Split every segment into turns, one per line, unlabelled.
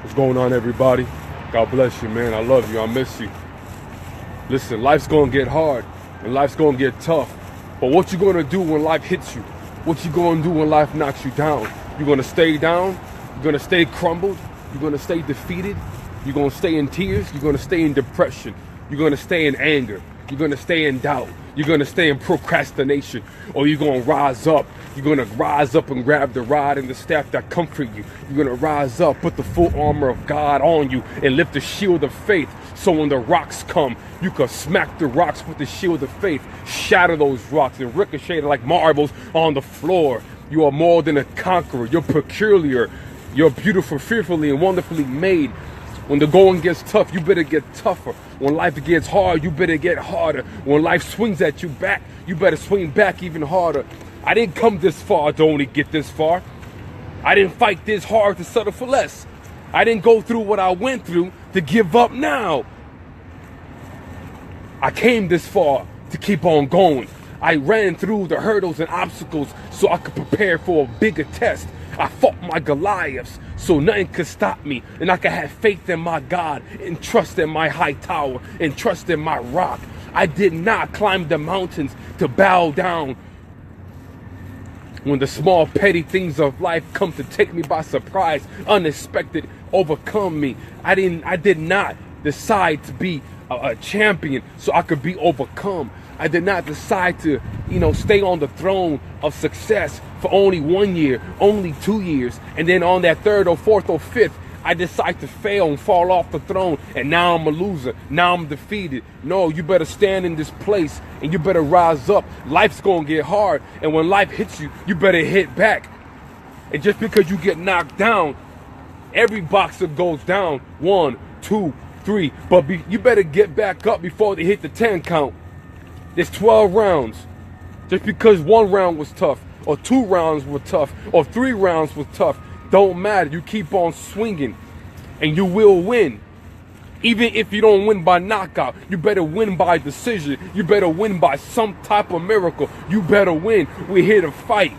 What's going on, everybody? God bless you, man. I love you. I miss you. Listen, life's gonna get hard and life's gonna get tough. But what you gonna do when life hits you? What you gonna do when life knocks you down? You gonna stay down? You gonna stay crumbled? You gonna stay defeated? You gonna stay in tears? You gonna stay in depression? You gonna stay in anger? You're gonna stay in doubt? You're gonna stay in procrastination? Or you're gonna rise up? You're gonna rise up and grab the rod and the staff that comfort you. You're gonna rise up, put the full armor of God on you, and lift the shield of faith. So when the rocks come, you can smack the rocks with the shield of faith, shatter those rocks and ricochet like marbles on the floor. You are more than a conqueror. You're peculiar. You're beautiful, fearfully and wonderfully made. When the going gets tough, you better get tougher. When life gets hard, you better get harder. When life swings at you back, you better swing back even harder. I didn't come this far to only get this far. I didn't fight this hard to settle for less. I didn't go through what I went through to give up now. I came this far to keep on going. I ran through the hurdles and obstacles so I could prepare for a bigger test. I fought my Goliaths so nothing could stop me, and I could have faith in my God and trust in my high tower and trust in my rock. I did not climb the mountains to bow down when the small petty things of life come to take me by surprise, unexpected, overcome me. I did not decide to be a champion so I could be overcome. I did not decide to, stay on the throne of success for only 1 year, only 2 years, and then on that third or fourth or fifth, I decide to fail and fall off the throne, and now I'm a loser. Now I'm defeated. No, you better stand in this place, and you better rise up. Life's gonna get hard, and when life hits you, you better hit back. And just because you get knocked down, every boxer goes down 1, 2, 3, but you better get back up before they hit the 10 count. There's 12 rounds. Just because 1 round was tough, or 2 rounds were tough, or 3 rounds was tough, don't matter. You keep on swinging, and you will win. Even if you don't win by knockout, you better win by decision. You better win by some type of miracle. You better win. We're here to fight.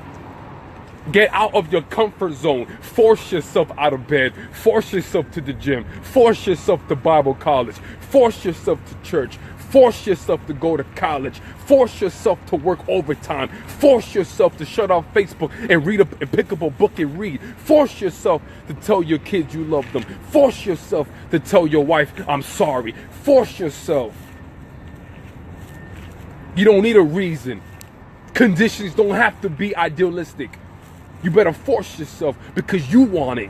Get out of your comfort zone. Force yourself out of bed. Force yourself to the gym. Force yourself to Bible college. Force yourself to church. Force yourself to go to college. Force yourself to work overtime. Force yourself to shut off Facebook and pick up a book and read. Force yourself to tell your kids you love them. Force yourself to tell your wife, I'm sorry. Force yourself. You don't need a reason. Conditions don't have to be idealistic. You better force yourself because you want it.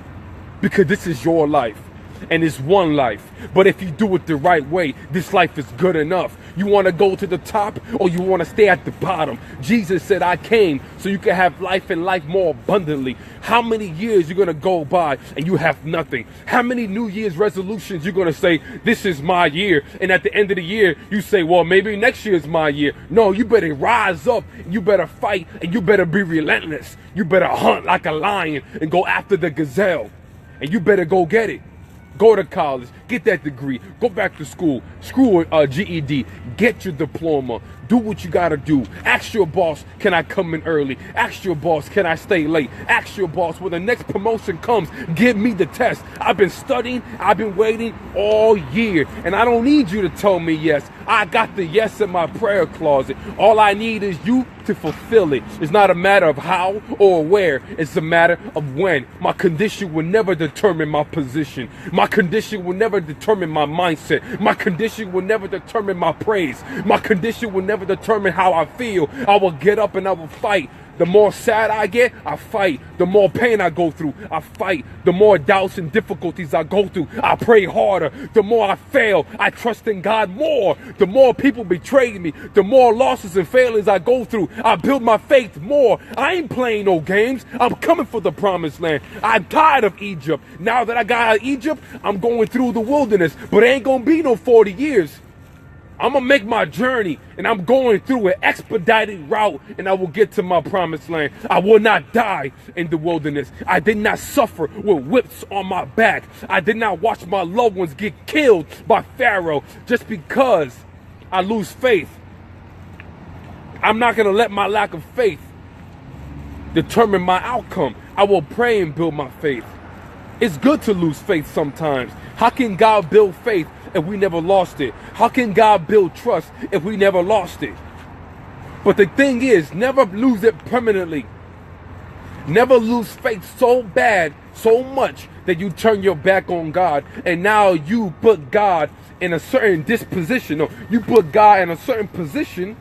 Because this is your life. And it's one life. But if you do it the right way, this life is good enough. You want to go to the top or you want to stay at the bottom? Jesus said, I came so you can have life and life more abundantly. How many years you're going to go by and you have nothing? How many New Year's resolutions you're going to say, this is my year? And at the end of the year, you say, well, maybe next year is my year. No, you better rise up. You better fight and you better be relentless. You better hunt like a lion and go after the gazelle. And you better go get it. Go to college, get that degree, go back to school, screw a GED, get your diploma, do what you gotta do. Ask your boss, can I come in early? Ask your boss, can I stay late? Ask your boss, when the next promotion comes, give me the test. I've been studying, I've been waiting all year, and I don't need you to tell me yes. I got the yes in my prayer closet. All I need is you to fulfill it. It's not a matter of how or where, it's a matter of when. My condition will never determine my position. My condition will never determine my mindset. My condition will never determine my praise. My condition will never determine how I feel. I will get up and I will fight. The more sad I get, I fight. The more pain I go through, I fight. The more doubts and difficulties I go through, I pray harder. The more I fail, I trust in God more. The more people betray me, the more losses and failures I go through, I build my faith more. I ain't playing no games. I'm coming for the promised land. I'm tired of Egypt. Now that I got out of Egypt, I'm going through the wilderness. But it ain't gonna be no 40 years. I'm going to make my journey, and I'm going through an expedited route, and I will get to my promised land. I will not die in the wilderness. I did not suffer with whips on my back. I did not watch my loved ones get killed by Pharaoh just because I lose faith. I'm not going to let my lack of faith determine my outcome. I will pray and build my faith. It's good to lose faith sometimes. How can God build faith if we never lost it? How can God build trust if we never lost it? But the thing is, never lose it permanently. Never lose faith so bad, so much, that you turn your back on God, and now you put God in a certain disposition, or you put God in a certain position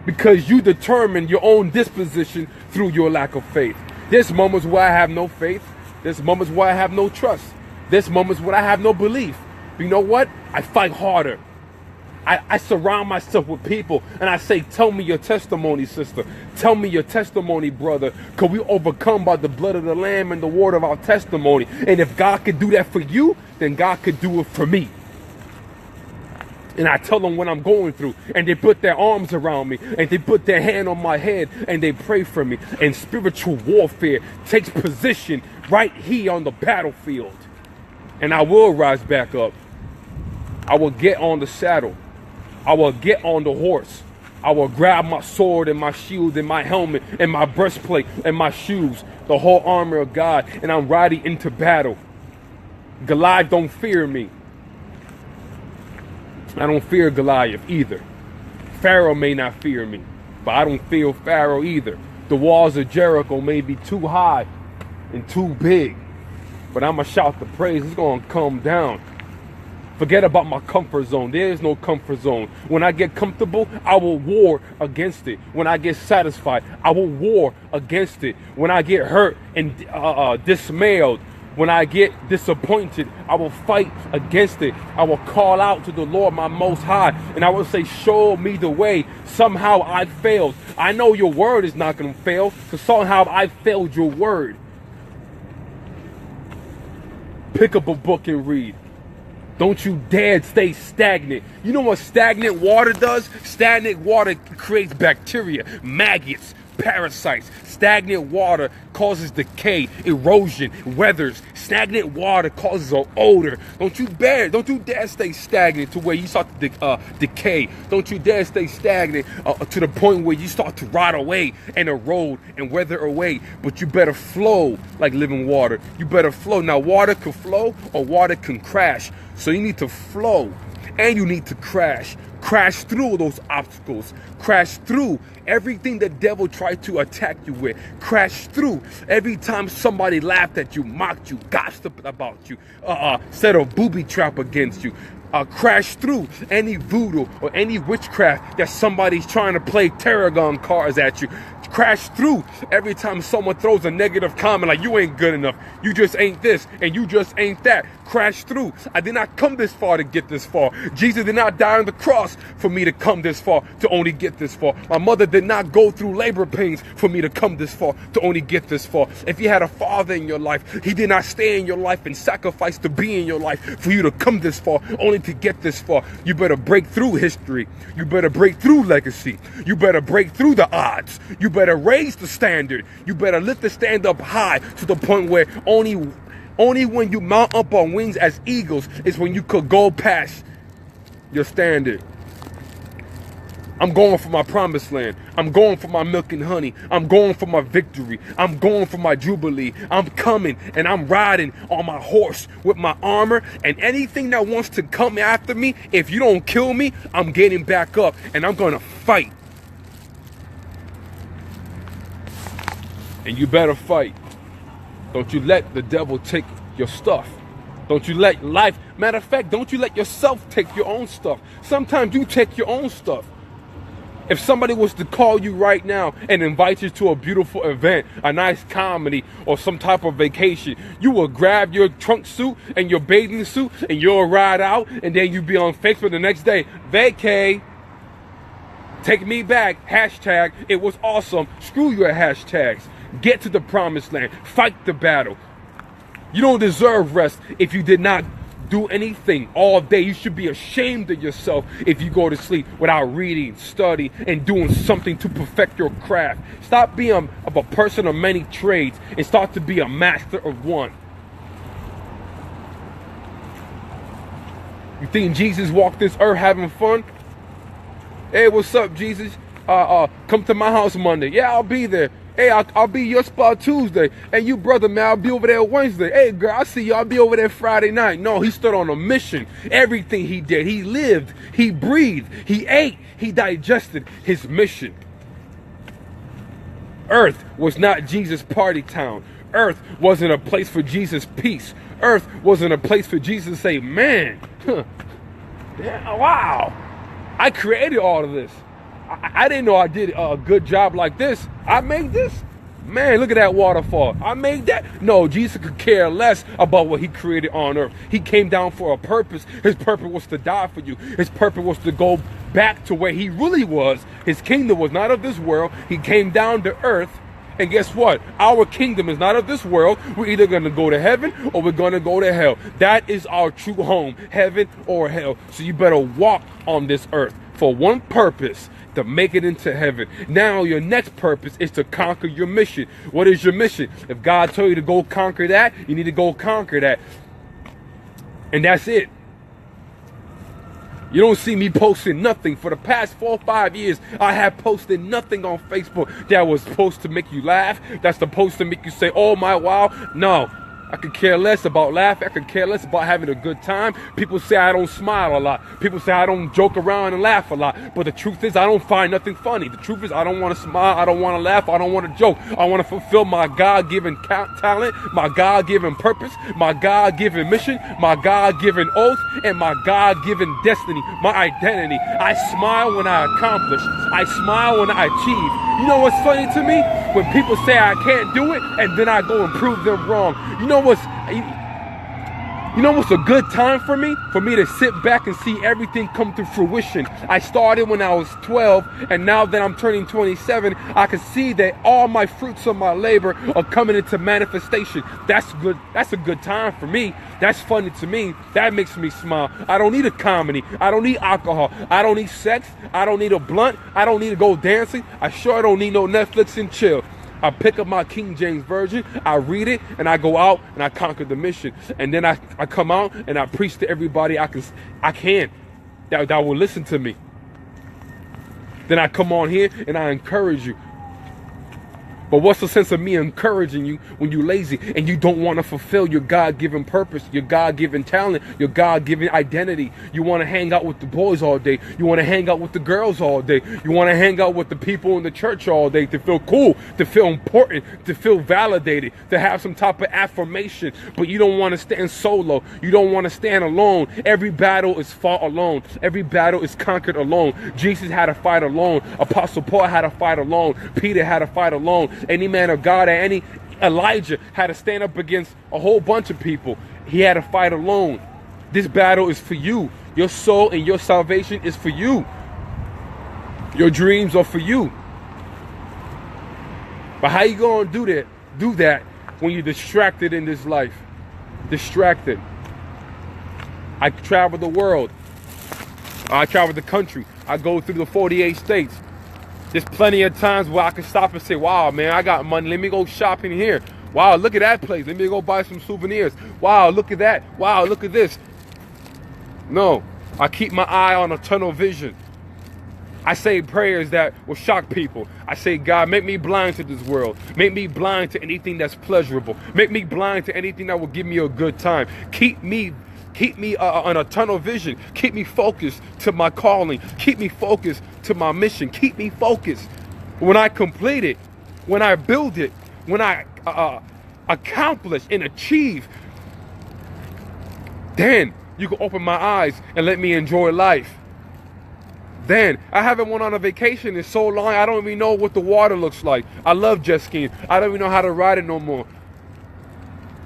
because you determine your own disposition through your lack of faith. There's moments where I have no faith. There's moments where I have no trust. There's moments where I have no belief. But you know what? I fight harder. I surround myself with people and I say, tell me your testimony, sister. Tell me your testimony, brother. Because we overcome by the blood of the Lamb and the word of our testimony. And if God could do that for you, then God could do it for me. And I tell them what I'm going through. And they put their arms around me. And they put their hand on my head. And they pray for me. And spiritual warfare takes position right here on the battlefield. And I will rise back up. I will get on the saddle. I will get on the horse. I will grab my sword and my shield and my helmet and my breastplate and my shoes, the whole armor of God, and I'm riding into battle. Goliath don't fear me. I don't fear Goliath either. Pharaoh may not fear me, but I don't fear Pharaoh either. The walls of Jericho may be too high and too big, but I'm going to shout the praise. It's going to come down. Forget about my comfort zone. There is no comfort zone. When I get comfortable, I will war against it. When I get satisfied, I will war against it. When I get hurt and dismayed, when I get disappointed, I will fight against it. I will call out to the Lord, my Most High, and I will say, show me the way. Somehow I failed. I know your word is not going to fail, so somehow I failed your word. Pick up a book and read. Don't you dare stay stagnant. You know what stagnant water does? Stagnant water creates bacteria, maggots, parasites. Stagnant water causes decay, erosion, weathers. Stagnant water causes an odor. Don't you dare stay stagnant to where you start to decay. Don't you dare stay stagnant to the point where you start to rot away and erode and weather away. But you better flow like living water. You better flow. Now water can flow or water can crash. So you need to flow and you need to crash. Crash through those obstacles. Crash through everything the devil tried to attack you with. Crash through every time somebody laughed at you, mocked you, gossiped about you, set a booby trap against you. Crash through any voodoo or any witchcraft that somebody's trying to play tarragon cards at you. Crash through every time someone throws a negative comment like you ain't good enough, you just ain't this, and you just ain't that. Crash through. I did not come this far to get this far. Jesus did not die on the cross for me to come this far, to only get this far. My mother did not go through labor pains for me to come this far, to only get this far. If you had a father in your life, he did not stay in your life and sacrifice to be in your life for you to come this far, only to get this far. You better break through history. You better break through legacy. You better break through the odds. You better raise the standard. You better lift the stand up high to the point where only when you mount up on wings as eagles is when you could go past your standard. I'm going for my promised land. I'm going for my milk and honey. I'm going for my victory. I'm going for my jubilee. I'm coming and I'm riding on my horse with my armor, and anything that wants to come after me, if you don't kill me, I'm getting back up and I'm going to fight. And you better fight. Don't you let the devil take your stuff. Don't you let life, matter of fact, don't you let yourself take your own stuff. Sometimes you take your own stuff. If somebody was to call you right now and invite you to a beautiful event, a nice comedy, or some type of vacation, you will grab your trunk suit and your bathing suit and you'll ride out, and then you'll be on Facebook the next day. Vacay. Take me back. Hashtag. It was awesome. Screw your hashtags. Get to the promised land. Fight the battle. You don't deserve rest if you did not do anything all day. You should be ashamed of yourself if you go to sleep without reading, study, and doing something to perfect your craft. Stop being a person of many trades and start to be a master of one. You think Jesus walked this earth having fun? Hey, what's up, Jesus? Come to my house Monday. Yeah, I'll be there. Hey, I'll be your spot Tuesday. And you, brother, man, I'll be over there Wednesday. Hey, girl, I see you. I'll be over there Friday night. No, he stood on a mission. Everything he did, he lived, he breathed, he ate, he digested his mission. Earth was not Jesus' party town. Earth wasn't a place for Jesus' peace. Earth wasn't a place for Jesus to say, man, wow, I created all of this. I didn't know I did a good job like this. I made this. Man, look at that waterfall. I made that. No, Jesus could care less about what he created on earth. He came down for a purpose. His purpose was to die for you. His purpose was to go back to where he really was. His kingdom was not of this world. He came down to earth. And guess what? Our kingdom is not of this world. We're either going to go to heaven or we're going to go to hell. That is our true home, heaven or hell. So you better walk on this earth for one purpose, to make it into heaven. Now your next purpose is to conquer your mission. What is your mission? If God told you to go conquer that, you need to go conquer that. And that's it. You don't see me posting nothing. For the past 4 or 5 years, I have posted nothing on Facebook that was supposed to make you laugh. That's supposed to make you say, oh my wow. No. I could care less about laughing. I could care less about having a good time. People say I don't smile a lot. People say I don't joke around and laugh a lot. But the truth is I don't find nothing funny. The truth is I don't want to smile. I don't want to laugh. I don't want to joke. I want to fulfill my God-given talent, my God-given purpose, my God-given mission, my God-given oath, and my God-given destiny, my identity. I smile when I accomplish. I smile when I achieve. You know what's funny to me? When people say I can't do it, and then I go and prove them wrong. You know what's a good time for me? For me to sit back and see everything come to fruition. I started when I was 12, and now that I'm turning 27, I can see that all my fruits of my labor are coming into manifestation. That's good. That's a good time for me. That's funny to me. That makes me smile. I don't need a comedy. I don't need alcohol. I don't need sex. I don't need a blunt. I don't need to go dancing. I sure don't need no Netflix and chill. I pick up my King James Version, I read it, and I go out and I conquer the mission. And then I come out and I preach to everybody I can that will listen to me. Then I come on here and I encourage you. But what's the sense of me encouraging you when you're lazy and you don't want to fulfill your God-given purpose, your God-given talent, your God-given identity? You want to hang out with the boys all day. You want to hang out with the girls all day. You want to hang out with the people in the church all day to feel cool, to feel important, to feel validated, to have some type of affirmation. But you don't want to stand solo. You don't want to stand alone. Every battle is fought alone. Every battle is conquered alone. Jesus had to fight alone. Apostle Paul had to fight alone. Peter had to fight alone. Any man of God, any Elijah had to stand up against a whole bunch of people. He had to fight alone. This battle is for you. Your soul and your salvation is for you. Your dreams are for you. But how you gonna do that when you're distracted in this life? Distracted. I travel the world. I travel the country. I go through the 48 states. There's plenty of times where I can stop and say, wow, man, I got money. Let me go shopping here. Wow, look at that place. Let me go buy some souvenirs. Wow, look at that. Wow, look at this. No, I keep my eye on a tunnel vision. I say prayers that will shock people. I say, God, make me blind to this world. Make me blind to anything that's pleasurable. Make me blind to anything that will give me a good time. Keep me on a tunnel vision. Keep me focused to my calling. Keep me focused to my mission. Keep me focused. When I complete it, when I build it, when I accomplish and achieve, then you can open my eyes and let me enjoy life. Then I haven't went on a vacation in so long, I don't even know what the water looks like. I love jet skiing. I don't even know how to ride it no more.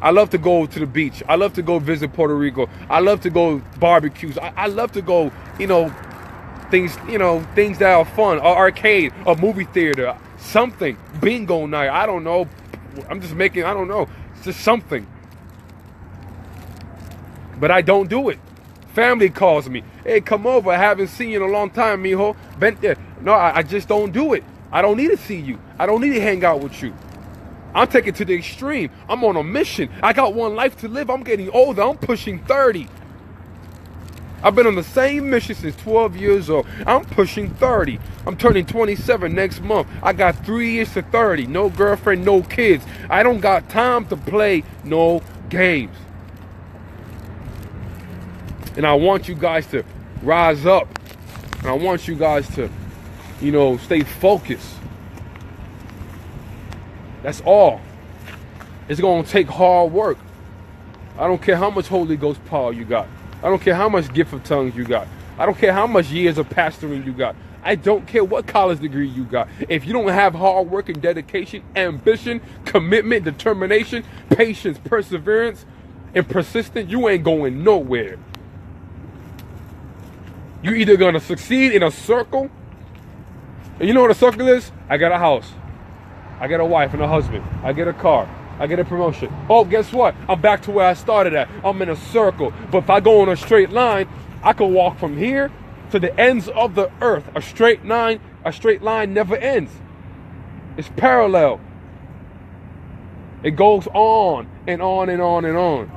I love to go to the beach. I love to go visit Puerto Rico. I love to go barbecues. I love to go, things that are fun. Or arcade, a movie theater, something. Bingo night. I don't know. I'm just making, I don't know. It's just something. But I don't do it. Family calls me. Hey, come over. I haven't seen you in a long time, mijo. No, I just don't do it. I don't need to see you. I don't need to hang out with you. I'm taking it to the extreme. I'm on a mission. I got one life to live. I'm getting older. I'm pushing 30. I've been on the same mission since 12 years old. I'm pushing 30. I'm turning 27 next month. I got 3 years to 30. No girlfriend, no kids. I don't got time to play no games. And I want you guys to rise up. And I want you guys to, stay focused. That's all. It's going to take hard work. I don't care how much Holy Ghost power you got. I don't care how much gift of tongues you got. I don't care how much years of pastoring you got. I don't care what college degree you got. If you don't have hard work and dedication, ambition, commitment, determination, patience, perseverance, and persistence, you ain't going nowhere. You're either going to succeed in a circle. And you know what a circle is? I got a house. I got a wife and a husband. I get a car. I get a promotion. Oh, guess what? I'm back to where I started at. I'm in a circle. But if I go on a straight line, I can walk from here to the ends of the earth. A straight line never ends. It's parallel. It goes on and on and on and on.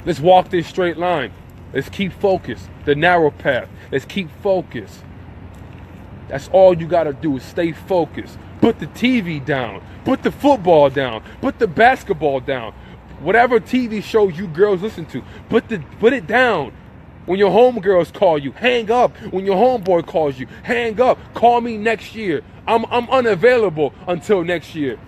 Let's walk this straight line. Let's keep focused. The narrow path. Let's keep focused. That's all you got to do is stay focused. Put the TV down. Put the football down. Put the basketball down. Whatever TV show you girls listen to, put it down. When your homegirls call you, hang up. When your homeboy calls you, hang up. Call me next year. I'm unavailable until next year.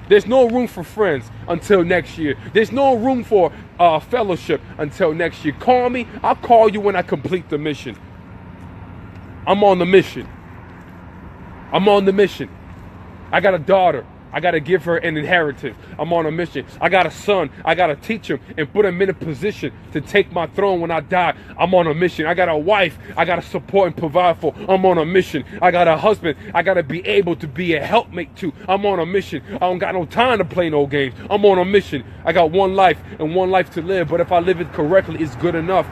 There's no room for friends until next year. There's no room for fellowship until next year. Call me. I'll call you when I complete the mission. I'm on the mission. I'm on the mission. I got a daughter. I got to give her an inheritance. I'm on a mission. I got a son. I got to teach him and put him in a position to take my throne when I die. I'm on a mission. I got a wife. I got to support and provide for. I'm on a mission. I got a husband. I got to be able to be a helpmate too. I'm on a mission. I don't got no time to play no games. I'm on a mission. I got one life and one life to live. But if I live it correctly, it's good enough.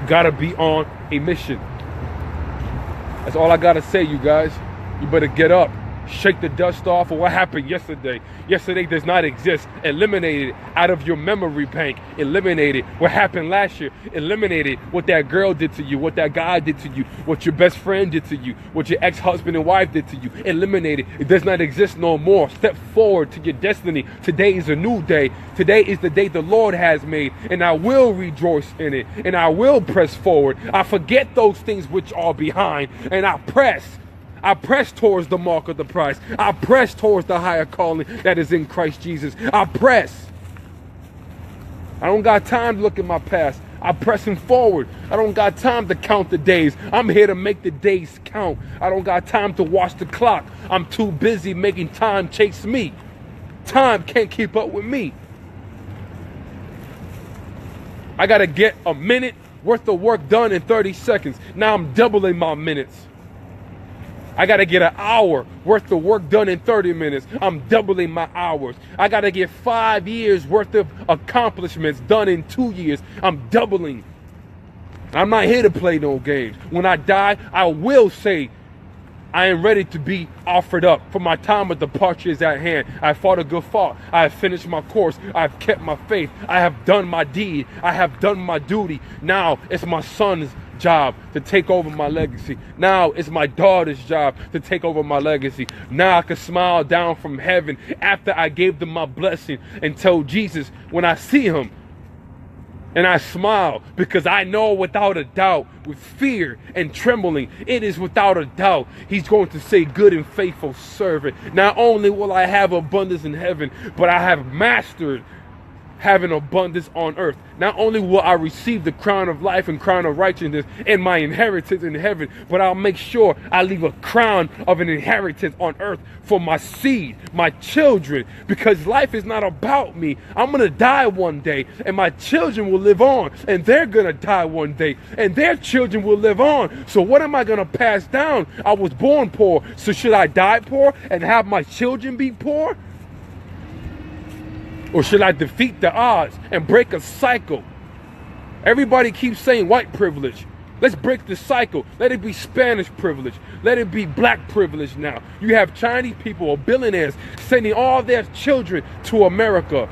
Got to be on a mission. That's all I got to say, you guys. You better get up. Shake the dust off of what happened yesterday. Yesterday does not exist. Eliminate it out of your memory bank. Eliminate it. What happened last year. Eliminate it. What that girl did to you. What that guy did to you. What your best friend did to you. What your ex-husband and wife did to you. Eliminate it. It does not exist no more. Step forward to your destiny. Today is a new day. Today is the day the Lord has made. And I will rejoice in it. And I will press forward. I forget those things which are behind. And I press towards the mark of the prize. I press towards the higher calling that is in Christ Jesus. I press. I don't got time to look at my past. I'm pressing forward. I don't got time to count the days. I'm here to make the days count. I don't got time to watch the clock. I'm too busy making time chase me. Time can't keep up with me. I got to get a minute worth of work done in 30 seconds. Now I'm doubling my minutes. I got to get an hour worth of work done in 30 minutes. I'm doubling my hours. I got to get 5 years worth of accomplishments done in 2 years. I'm doubling. I'm not here to play no games. When I die, I will say, I am ready to be offered up, for my time of departure is at hand. I fought a good fight. I have finished my course. I have kept my faith. I have done my deed. I have done my duty. Now it's my son's job to take over my legacy. Now it's my daughter's job to take over my legacy. Now I can smile down from heaven after I gave them my blessing and tell Jesus when I see him. And I smile because I know without a doubt, with fear and trembling, it is without a doubt, he's going to say, good and faithful servant. Not only will I have abundance in heaven, but I have mastered having abundance on earth. Not only will I receive the crown of life and crown of righteousness and my inheritance in heaven, but I'll make sure I leave a crown of an inheritance on earth for my seed, my children, because life is not about me. I'm going to die one day and my children will live on, and they're going to die one day and their children will live on. So what am I going to pass down? I was born poor, so should I die poor and have my children be poor? Or should I defeat the odds and break a cycle? Everybody keeps saying white privilege. Let's break the cycle. Let it be Spanish privilege. Let it be black privilege now. You have Chinese people or billionaires sending all their children to America.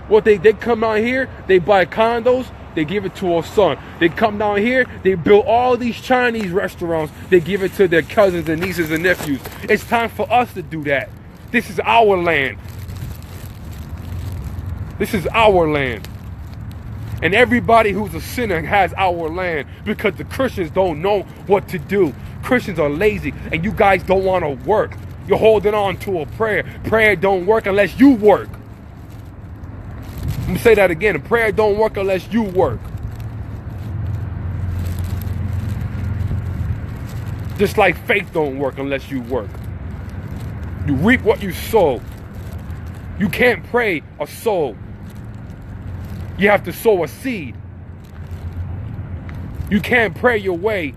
What they come out here, they buy condos, they give it to a son. They come down here, they build all these Chinese restaurants, they give it to their cousins and nieces and nephews. It's time for us to do that. This is our land. This is our land. And everybody who's a sinner has our land, because the Christians don't know what to do. Christians are lazy, and you guys don't want to work. You're holding on to a prayer. Prayer don't work unless you work. I'm going to say that again. Prayer don't work unless you work. Just like faith don't work unless you work. You reap what you sow. You can't pray a soul. You have to sow a seed. You can't pray your way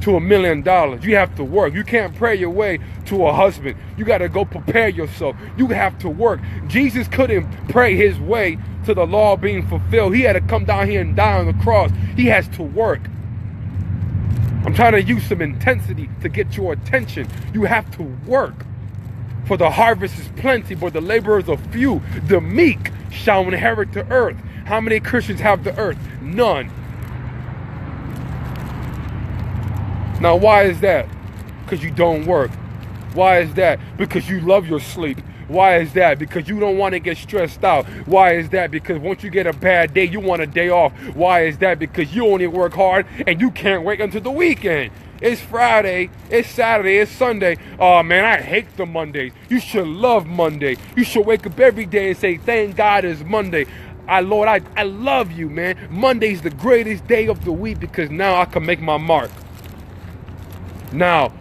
to $1 million. You have to work. You can't pray your way to a husband. You got to go prepare yourself. You have to work. Jesus couldn't pray his way to the law being fulfilled. He had to come down here and die on the cross. He has to work. I'm trying to use some intensity to get your attention. You have to work. For the harvest is plenty, but the laborers are few. The meek shall inherit the earth. How many Christians have the earth? None. Now, why is that? Because you don't work. Why is that? Because you love your sleep. Why is that? Because you don't want to get stressed out. Why is that? Because once you get a bad day, you want a day off. Why is that? Because you only work hard and you can't wait until the weekend. It's Friday, it's Saturday, it's Sunday. Oh man, I hate the Mondays. You should love Monday. You should wake up every day and say, thank God it's Monday. Lord, I love you, man. Monday's the greatest day of the week because now I can make my mark. Now,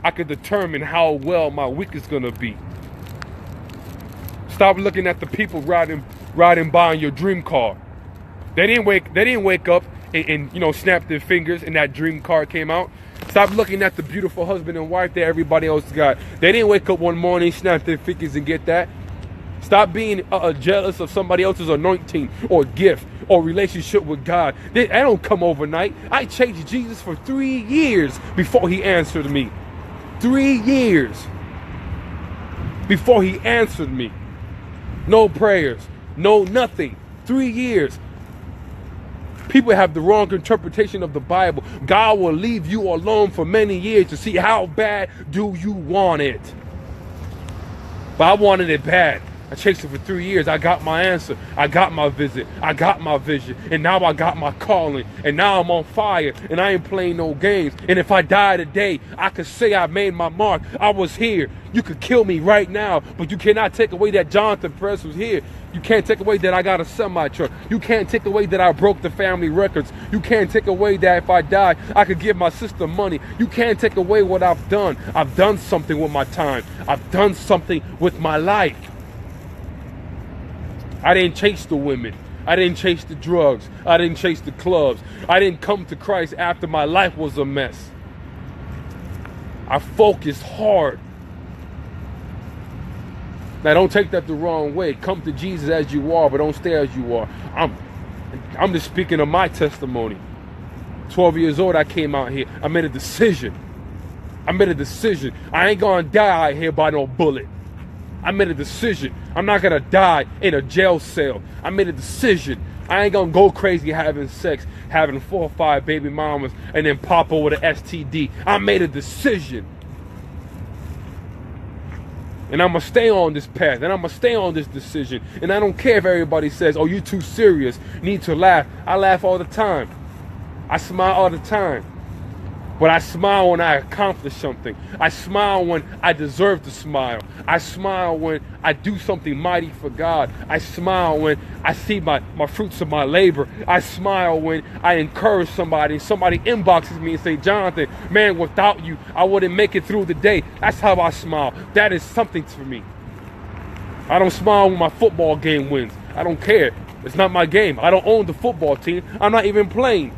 I can determine how well my week is going to be. Stop looking at the people riding by in your dream car. They didn't wake up and snap their fingers and that dream car came out. Stop looking at the beautiful husband and wife that everybody else got. They didn't wake up one morning, snap their fingers and get that. Stop being jealous of somebody else's anointing or gift or relationship with God. That don't come overnight. I chased Jesus for 3 years before he answered me. 3 years before he answered me. No prayers, no nothing. 3 years. People have the wrong interpretation of the Bible. God will leave you alone for many years to see how bad do you want it. But I wanted it bad. I chased it for 3 years. I got my answer. I got my visit. I got my vision. And now I got my calling. And now I'm on fire. And I ain't playing no games. And if I die today, I could say I made my mark. I was here. You could kill me right now. But you cannot take away that Jonathan Press was here. You can't take away that I got a semi-truck. You can't take away that I broke the family records. You can't take away that if I die, I could give my sister money. You can't take away what I've done. I've done something with my time. I've done something with my life. I didn't chase the women. I didn't chase the drugs. I didn't chase the clubs. I didn't come to Christ after my life was a mess. I focused hard. Now, don't take that the wrong way. Come to Jesus as you are, but don't stay as you are. I'm just speaking of my testimony. 12 years old, I came out here. I made a decision. I ain't gonna die out here by no bullet. I made a decision. I'm not gonna die in a jail cell. I made a decision. I ain't gonna go crazy having sex, having 4 or 5 baby mamas, and then pop over the STD. I made a decision. And I'm gonna stay on this path, and I'm gonna stay on this decision. And I don't care if everybody says, oh, you too serious, you need to laugh. I laugh all the time. I smile all the time. But I smile when I accomplish something. I smile when I deserve to smile. I smile when I do something mighty for God. I smile when I see my fruits of my labor. I smile when I encourage somebody. Somebody inboxes me and say, Jonathan, man, without you, I wouldn't make it through the day. That's how I smile. That is something for me. I don't smile when my football game wins. I don't care. It's not my game. I don't own the football team. I'm not even playing.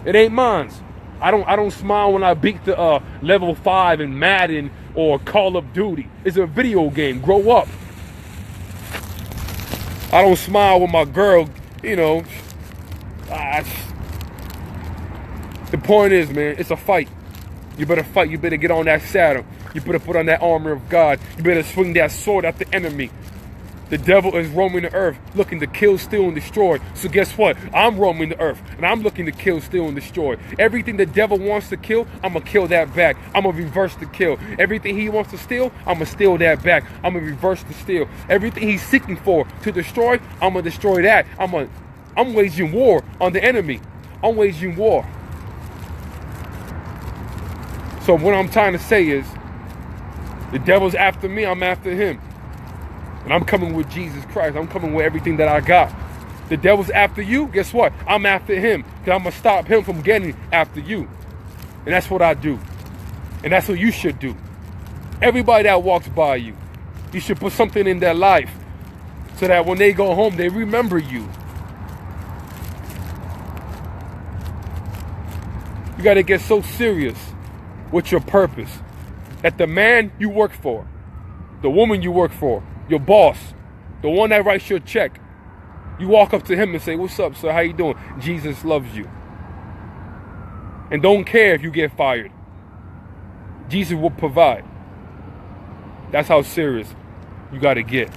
It ain't mine. I don't smile when I beat the level 5 in Madden or Call of Duty. It's a video game. Grow up. I don't smile when my girl, the point is, man, it's a fight. You better fight. You better get on that saddle. You better put on that armor of God. You better swing that sword at the enemy. The devil is roaming the earth looking to kill, steal, and destroy. So guess what? I'm roaming the earth and I'm looking to kill, steal, and destroy. Everything the devil wants to kill, I'm going to kill that back. I'm going to reverse the kill. Everything he wants to steal, I'm going to steal that back. I'm going to reverse the steal. Everything he's seeking for to destroy, I'm going to destroy that. I'm waging war on the enemy. I'm waging war. So what I'm trying to say is, the devil's after me, I'm after him. And I'm coming with Jesus Christ. I'm coming with everything that I got. The devil's after you, guess what? I'm after him. Because I'm going to stop him from getting after you. And that's what I do. And that's what you should do. Everybody that walks by you, you should put something in their life so that when they go home, they remember you. You got to get so serious with your purpose that the man you work for, the woman you work for, your boss, the one that writes your check, you walk up to him and say, "What's up, sir? How you doing? Jesus loves you." And don't care if you get fired. Jesus will provide. That's how serious you got to get.